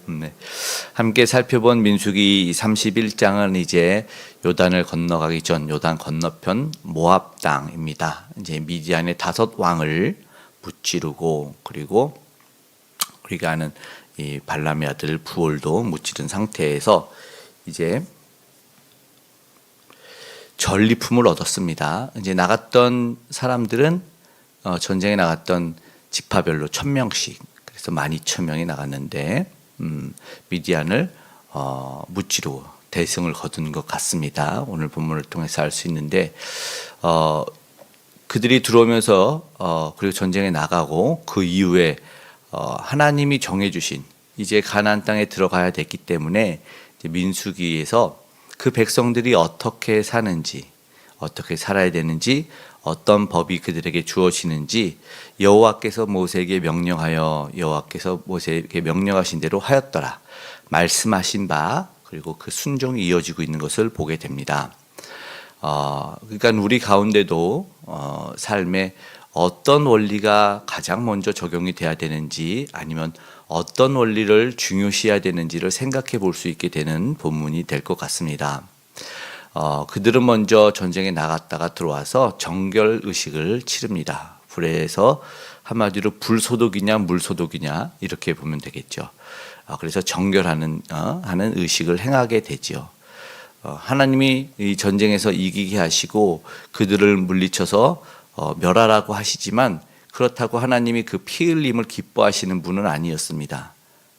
네. 함께 살펴본 민수기 31장은 이제 요단을 건너가기 전 요단 건너편 모압 땅입니다. 이제 미디안의 5왕을 무찌르고 그리고 우리가 아는 이 발람의 아들 부올도 무찌른 상태에서 이제 전리품을 얻었습니다. 이제 나갔던 사람들은 전쟁에 나갔던 지파별로 1000명씩 그래서 12,000명이 나갔는데 미디안을 무찌르고 대승을 거둔 것 같습니다. 오늘 본문을 통해서 알 수 있는데 그들이 들어오면서 그리고 전쟁에 나가고 그 이후에 하나님이 정해주신 이제 가나안 땅에 들어가야 됐기 때문에 이제 민수기에서 그 백성들이 어떻게 사는지 어떻게 살아야 되는지 어떤 법이 그들에게 주어지는지 여호와께서 모세에게 명령하여 여호와께서 모세에게 명령하신 대로 하였더라 말씀하신 바 그리고 그 순종이 이어지고 있는 것을 보게 됩니다. 그러니까 우리 가운데도 삶에 어떤 원리가 가장 먼저 적용이 돼야 되는지 아니면 어떤 원리를 중요시해야 되는지를 생각해 볼 수 있게 되는 본문이 될 것 같습니다. 그들은 먼저 전쟁에 나갔다가 들어와서 정결 의식을 치릅니다. 불에서 한마디로 불소독이냐 물소독이냐 이렇게 보면 되겠죠. 그래서 정결하는 하는 의식을 행하게 되죠. 하나님이 이 전쟁에서 이기게 하시고 그들을 물리쳐서 멸하라고 하시지만 그렇다고 하나님이 그 피 흘림을 기뻐하시는 분은 아니었습니다.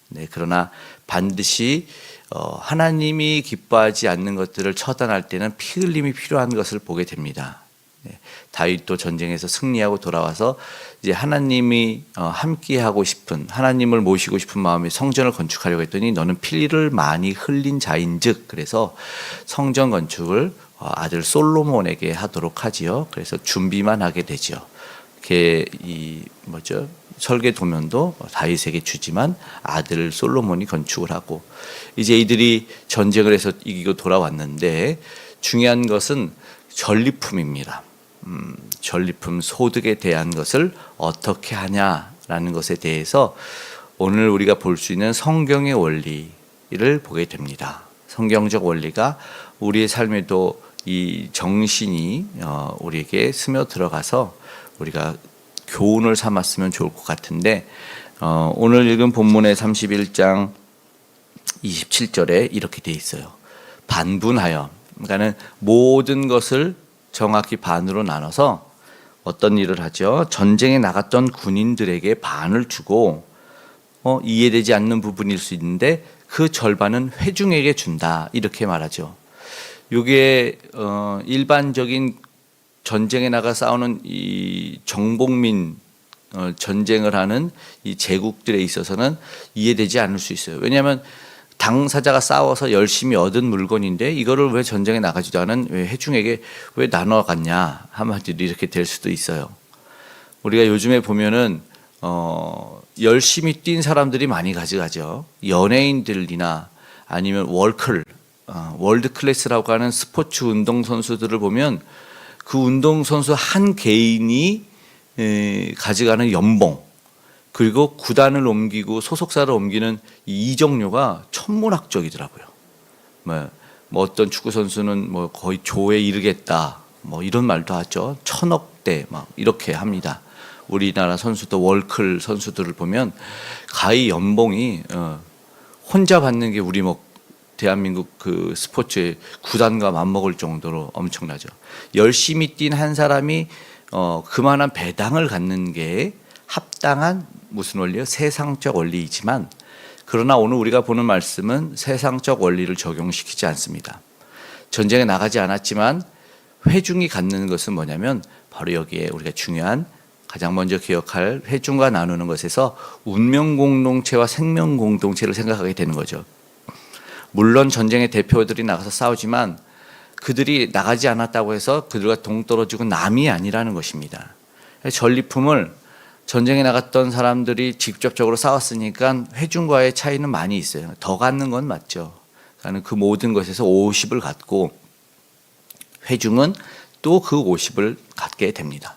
네, 그러나 반드시 하나님이 기뻐하지 않는 것들을 처단할 때는 피 흘림이 필요한 것을 보게 됩니다. 네, 다윗도 전쟁에서 승리하고 돌아와서 이제 하나님이 함께하고 싶은 하나님을 모시고 싶은 마음에 성전을 건축하려고 했더니 너는 피를 많이 흘린 자인즉 그래서 성전 건축을 아들 솔로몬에게 하도록 하지요. 그래서 준비만 하게 되죠. 설계 도면도 다윗에게 주지만 아들 솔로몬이 건축을 하고 이제 이들이 전쟁을 해서 이기고 돌아왔는데 중요한 것은 전리품입니다. 전리품 소득에 대한 것을 어떻게 하냐라는 것에 대해서 오늘 우리가 볼 수 있는 성경의 원리를 보게 됩니다. 성경적 원리가 우리의 삶에도 이 정신이 우리에게 스며들어가서 우리가 교훈을 삼았으면 좋을 것 같은데 오늘 읽은 본문의 31장 27절에 이렇게 돼 있어요. 반분하여 그러니까는 모든 것을 정확히 반으로 나눠서 어떤 일을 하죠? 전쟁에 나갔던 군인들에게 반을 주고 이해되지 않는 부분일 수 있는데 그 절반은 회중에게 준다 이렇게 말하죠. 이게 일반적인 전쟁에 나가 싸우는 이 정복민 전쟁을 하는 이 제국들에 있어서는 이해되지 않을 수 있어요. 왜냐하면 당사자가 싸워서 열심히 얻은 물건인데 이거를 왜 전쟁에 나가지도 않은 왜 회중에게 왜 나눠갔냐 한마디로 이렇게 될 수도 있어요. 우리가 요즘에 보면은 열심히 뛴 사람들이 많이 가져가죠. 연예인들이나 아니면 월드 클래스라고 하는 스포츠 운동 선수들을 보면 그 운동 선수 한 개인이 가져가는 연봉 그리고 구단을 옮기고 소속사를 옮기는 이 이적료가 천문학적이더라고요. 뭐 어떤 축구 선수는 뭐 거의 조에 이르겠다 뭐 이런 말도 하죠. 1000억대 막 이렇게 합니다. 우리나라 선수도 월클 선수들을 보면 가히 연봉이 혼자 받는 게 우리 뭐 대한민국 그 스포츠의 구단과 맞먹을 정도로 엄청나죠. 열심히 뛴 한 사람이 그만한 배당을 갖는 게 합당한 무슨 원리요? 세상적 원리이지만 그러나 오늘 우리가 보는 말씀은 세상적 원리를 적용시키지 않습니다. 전쟁에 나가지 않았지만 회중이 갖는 것은 뭐냐면 바로 여기에 우리가 중요한 가장 먼저 기억할 회중과 나누는 것에서 운명 공동체와 생명 공동체를 생각하게 되는 거죠. 물론 전쟁의 대표들이 나가서 싸우지만 그들이 나가지 않았다고 해서 그들과 동떨어지고 남이 아니라는 것입니다. 전리품을 전쟁에 나갔던 사람들이 직접적으로 싸웠으니까 회중과의 차이는 많이 있어요. 더 갖는 건 맞죠. 그러니까 그 모든 것에서 50을 갖고 회중은 또 그 50을 갖게 됩니다.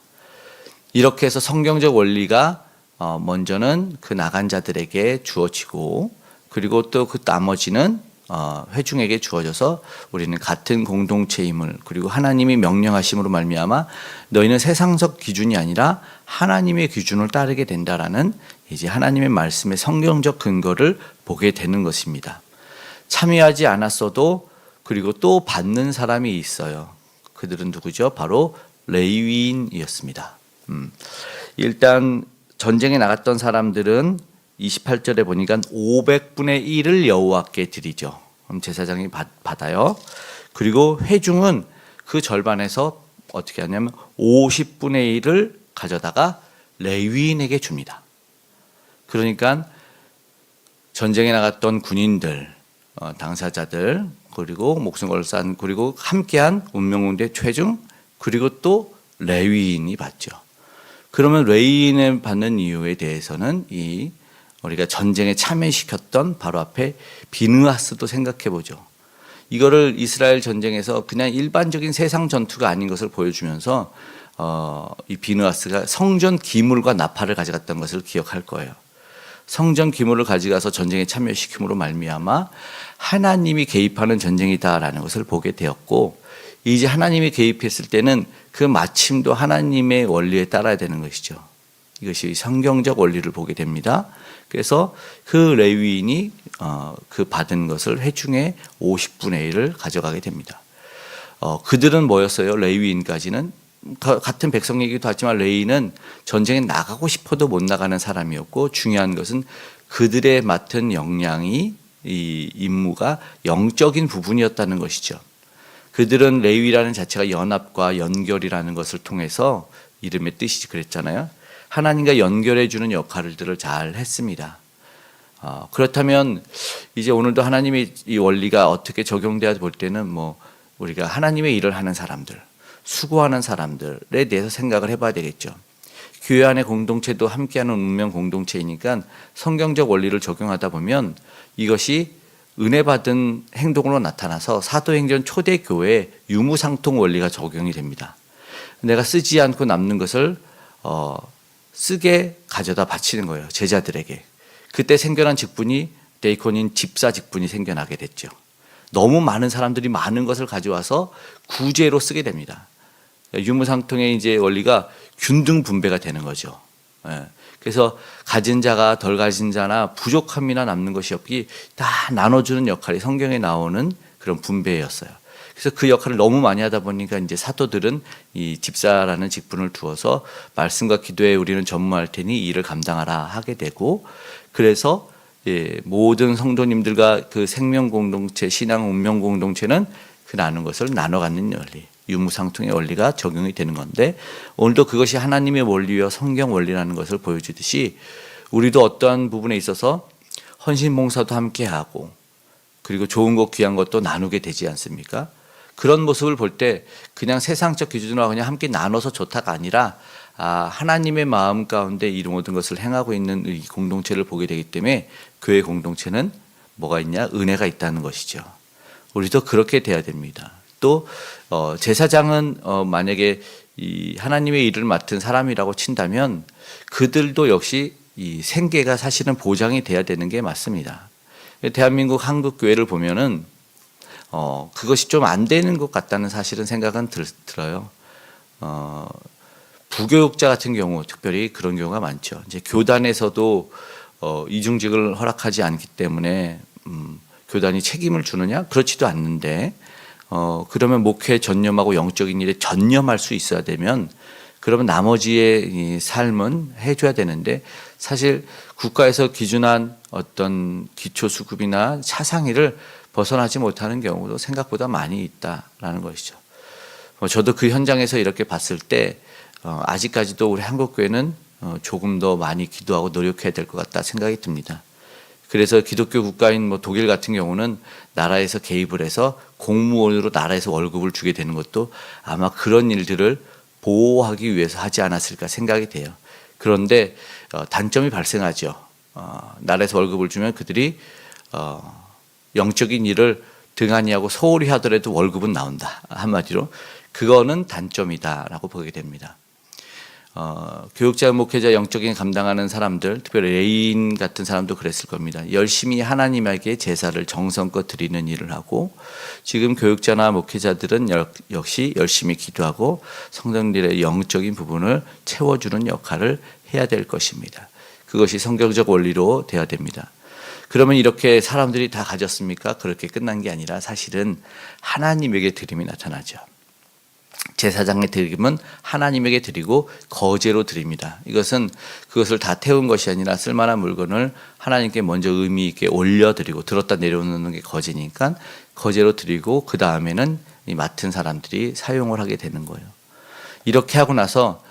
이렇게 해서 성경적 원리가 먼저는 그 나간 자들에게 주어지고 그리고 또 그 나머지는 회중에게 주어져서 우리는 같은 공동체임을, 그리고 하나님이 명령하심으로 말미암아 너희는 세상적 기준이 아니라 하나님의 기준을 따르게 된다라는 이제 하나님의 말씀의 성경적 근거를 보게 되는 것입니다. 참여하지 않았어도 그리고 또 받는 사람이 있어요. 그들은 누구죠? 바로 레위인이었습니다. 일단 전쟁에 나갔던 사람들은 28절에 보니까 500분의 1을 여호와께 드리죠. 그럼 제사장이 받아요. 그리고 회중은 그 절반에서 어떻게 하냐면 50분의 1을 가져다가 레위인에게 줍니다. 그러니까 전쟁에 나갔던 군인들, 당사자들, 그리고 목숨 걸고 싼, 그리고 함께한 운명군대 최중, 그리고 또 레위인이 받죠. 그러면 레위인을 받는 이유에 대해서는 우리가 전쟁에 참여시켰던 바로 앞에 비느하스도 생각해 보죠. 이거를 이스라엘 전쟁에서 그냥 일반적인 세상 전투가 아닌 것을 보여주면서 이 비느하스가 성전 기물과 나팔을 가져갔던 것을 기억할 거예요. 성전 기물을 가져가서 전쟁에 참여시킴으로 말미암아 하나님이 개입하는 전쟁이다라는 것을 보게 되었고, 이제 하나님이 개입했을 때는 그 마침도 하나님의 원리에 따라야 되는 것이죠. 이것이 성경적 원리를 보게 됩니다. 그래서 그 레위인이 그 받은 것을 회중의 50분의 1을 가져가게 됩니다. 그들은 뭐였어요? 레위인까지는 같은 백성이기도 하지만 레위인은 전쟁에 나가고 싶어도 못 나가는 사람이었고, 중요한 것은 그들의 맡은 역량이, 이 임무가 영적인 부분이었다는 것이죠. 그들은 레위라는 자체가 연합과 연결이라는 것을 통해서, 이름의 뜻이 그랬잖아요. 하나님과 연결해 주는 역할들을 잘 했습니다. 그렇다면 이제 오늘도 하나님의 이 원리가 어떻게 적용돼야 볼 때는 우리가 하나님의 일을 하는 사람들, 수고하는 사람들에 대해서 생각을 해봐야 되겠죠. 교회 안의 공동체도 함께하는 운명 공동체이니까 성경적 원리를 적용하다 보면 이것이 은혜 받은 행동으로 나타나서 사도행전 초대교회의 유무상통 원리가 적용이 됩니다. 내가 쓰지 않고 남는 것을 쓰게 가져다 바치는 거예요. 제자들에게. 그때 생겨난 직분이 데이콘인 집사 직분이 생겨나게 됐죠. 너무 많은 사람들이 많은 것을 가져와서 구제로 쓰게 됩니다. 유무상통의 이제 원리가 균등 분배가 되는 거죠. 그래서 가진 자가 덜 가진 자나 부족함이나 남는 것이 없기 다 나눠주는 역할이 성경에 나오는 그런 분배였어요. 그래서 그 역할을 너무 많이 하다 보니까 이제 사도들은 이 집사라는 직분을 두어서 말씀과 기도에 우리는 전무할 테니 이 일을 감당하라 하게 되고, 그래서 모든 성도님들과 그 생명 공동체, 신앙 운명 공동체는 그 나눈 것을 나눠 갖는 원리, 유무상통의 원리가 적용이 되는 건데, 오늘도 그것이 하나님의 원리와 성경 원리라는 것을 보여주듯이 우리도 어떠한 부분에 있어서 헌신봉사도 함께 하고, 그리고 좋은 것 귀한 것도 나누게 되지 않습니까? 그런 모습을 볼 때 그냥 세상적 기준으로 그냥 함께 나눠서 좋다가 아니라 하나님의 마음 가운데 이 모든 것을 행하고 있는 이 공동체를 보게 되기 때문에 교회 공동체는 뭐가 있냐? 은혜가 있다는 것이죠. 우리도 그렇게 돼야 됩니다. 또 제사장은 만약에 이 하나님의 일을 맡은 사람이라고 친다면 그들도 역시 이 생계가 사실은 보장이 돼야 되는 게 맞습니다. 대한민국 한국 교회를 보면은 그것이 좀 안 되는 것 같다는 사실은 생각은 들어요. 부교육자 같은 경우 특별히 그런 경우가 많죠. 이제 교단에서도 이중직을 허락하지 않기 때문에 교단이 책임을 주느냐? 그렇지도 않는데 그러면 목회에 전념하고 영적인 일에 전념할 수 있어야 되면 그러면 나머지의 이 삶은 해줘야 되는데, 사실 국가에서 기준한 어떤 기초수급이나 차상위를 벗어나지 못하는 경우도 생각보다 많이 있다라는 것이죠. 저도 그 현장에서 이렇게 봤을 때 아직까지도 우리 한국교회는 조금 더 많이 기도하고 노력해야 될 것 같다 생각이 듭니다. 그래서 기독교 국가인 독일 같은 경우는 나라에서 개입을 해서 공무원으로 나라에서 월급을 주게 되는 것도 아마 그런 일들을 보호하기 위해서 하지 않았을까 생각이 돼요. 그런데 단점이 발생하죠. 나라에서 월급을 주면 그들이 영적인 일을 등한히 하고 소홀히 하더라도 월급은 나온다. 한마디로 그거는 단점이다라고 보게 됩니다. 교육자, 목회자, 영적인 감당하는 사람들, 특별히 레인 같은 사람도 그랬을 겁니다. 열심히 하나님에게 제사를 정성껏 드리는 일을 하고, 지금 교육자나 목회자들은 역시 열심히 기도하고 성도들의 영적인 부분을 채워주는 역할을 해야 될 것입니다. 그것이 성경적 원리로 돼야 됩니다. 그러면 이렇게 사람들이 다 가졌습니까? 그렇게 끝난 게 아니라 사실은 하나님에게 드림이 나타나죠. 제사장의 드림은 하나님에게 드리고 거제로 드립니다. 이것은 그것을 다 태운 것이 아니라 쓸만한 물건을 하나님께 먼저 의미 있게 올려드리고, 들었다 내려놓는 게 거제니까 거제로 드리고 그 다음에는 이 맡은 사람들이 사용을 하게 되는 거예요. 이렇게 하고 나서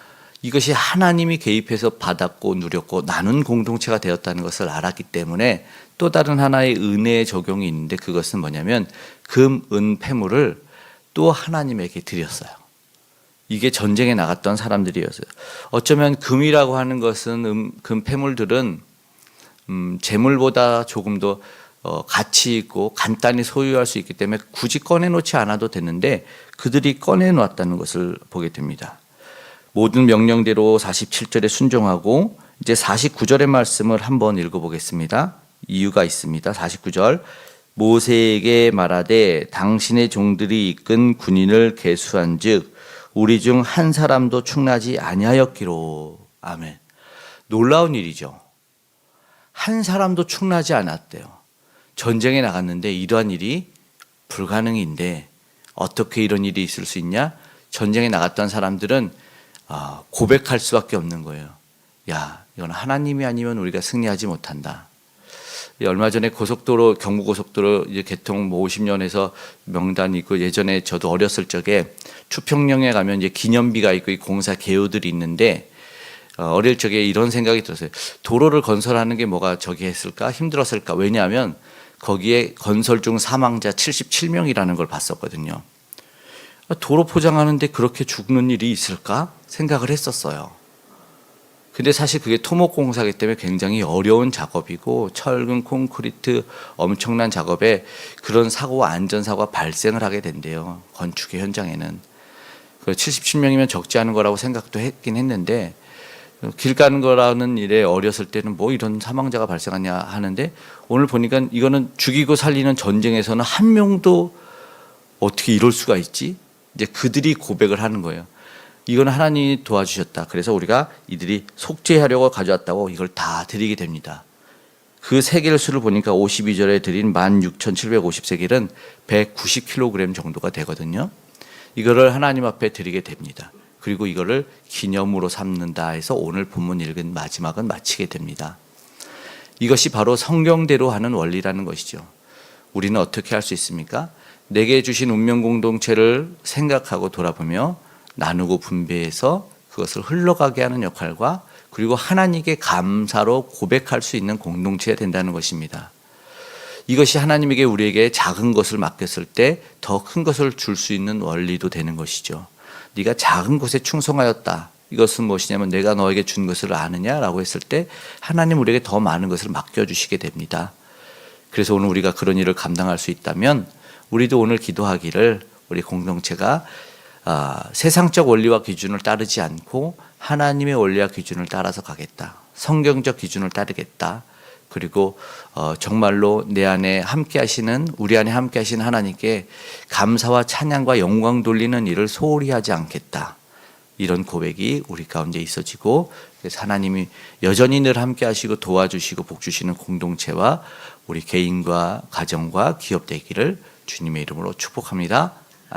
이것이 하나님이 개입해서 받았고 누렸고 나눈 공동체가 되었다는 것을 알았기 때문에 또 다른 하나의 은혜의 적용이 있는데, 그것은 뭐냐면 금, 은, 폐물을 또 하나님에게 드렸어요. 이게 전쟁에 나갔던 사람들이었어요. 어쩌면 금이라고 하는 것은 금 폐물들은 재물보다 조금 더 가치 있고 간단히 소유할 수 있기 때문에 굳이 꺼내놓지 않아도 되는데 그들이 꺼내놓았다는 것을 보게 됩니다. 모든 명령대로 47절에 순종하고, 이제 49절의 말씀을 한번 읽어보겠습니다. 이유가 있습니다. 49절, 모세에게 말하되 당신의 종들이 이끈 군인을 계수한즉 우리 중 한 사람도 충나지 아니하였기로. 아멘. 놀라운 일이죠. 한 사람도 충나지 않았대요. 전쟁에 나갔는데 이러한 일이 불가능인데 어떻게 이런 일이 있을 수 있냐? 전쟁에 나갔던 사람들은 고백할 수밖에 없는 거예요. 야, 이건 하나님이 아니면 우리가 승리하지 못한다. 얼마 전에 고속도로, 경부고속도로 이제 개통 50년에서 명단이 있고, 예전에 저도 어렸을 적에 추평령에 가면 이제 기념비가 있고 이 공사 개요들이 있는데, 어릴 적에 이런 생각이 들었어요. 도로를 건설하는 게 뭐가 했을까? 힘들었을까? 왜냐하면 거기에 건설 중 사망자 77명이라는 걸 봤었거든요. 도로 포장하는데 그렇게 죽는 일이 있을까? 생각을 했었어요. 근데 사실 그게 토목공사이기 때문에 굉장히 어려운 작업이고, 철근, 콘크리트 엄청난 작업에 그런 사고와 안전사고가 발생을 하게 된대요. 건축의 현장에는. 77명이면 적지 않은 거라고 생각도 했긴 했는데, 길 가는 거라는 일에 어렸을 때는 뭐 이런 사망자가 발생하냐 하는데, 오늘 보니까 이거는 죽이고 살리는 전쟁에서는 한 명도 어떻게 이럴 수가 있지? 이제 그들이 고백을 하는 거예요. 이건 하나님이 도와주셨다. 그래서 우리가 이들이 속죄하려고 가져왔다고 이걸 다 드리게 됩니다. 그 세겔 수를 보니까 52절에 드린 16,750세겔은 190kg 정도가 되거든요. 이거를 하나님 앞에 드리게 됩니다. 그리고 이거를 기념으로 삼는다 해서 오늘 본문 읽은 마지막은 마치게 됩니다. 이것이 바로 성경대로 하는 원리라는 것이죠. 우리는 어떻게 할 수 있습니까? 내게 주신 운명 공동체를 생각하고 돌아보며 나누고 분배해서 그것을 흘러가게 하는 역할과, 그리고 하나님께 감사로 고백할 수 있는 공동체가 된다는 것입니다. 이것이 하나님에게 우리에게 작은 것을 맡겼을 때 더 큰 것을 줄 수 있는 원리도 되는 것이죠. 네가 작은 것에 충성하였다. 이것은 무엇이냐면 내가 너에게 준 것을 아느냐라고 했을 때 하나님 우리에게 더 많은 것을 맡겨주시게 됩니다. 그래서 오늘 우리가 그런 일을 감당할 수 있다면 우리도 오늘 기도하기를, 우리 공동체가 세상적 원리와 기준을 따르지 않고 하나님의 원리와 기준을 따라서 가겠다. 성경적 기준을 따르겠다. 그리고 정말로 내 안에 함께 하시는, 우리 안에 함께 하시는 하나님께 감사와 찬양과 영광 돌리는 일을 소홀히 하지 않겠다. 이런 고백이 우리 가운데 있어지고, 그래서 하나님이 여전히 늘 함께 하시고 도와주시고 복 주시는 공동체와 우리 개인과 가정과 기업 되기를 주님의 이름으로 축복합니다.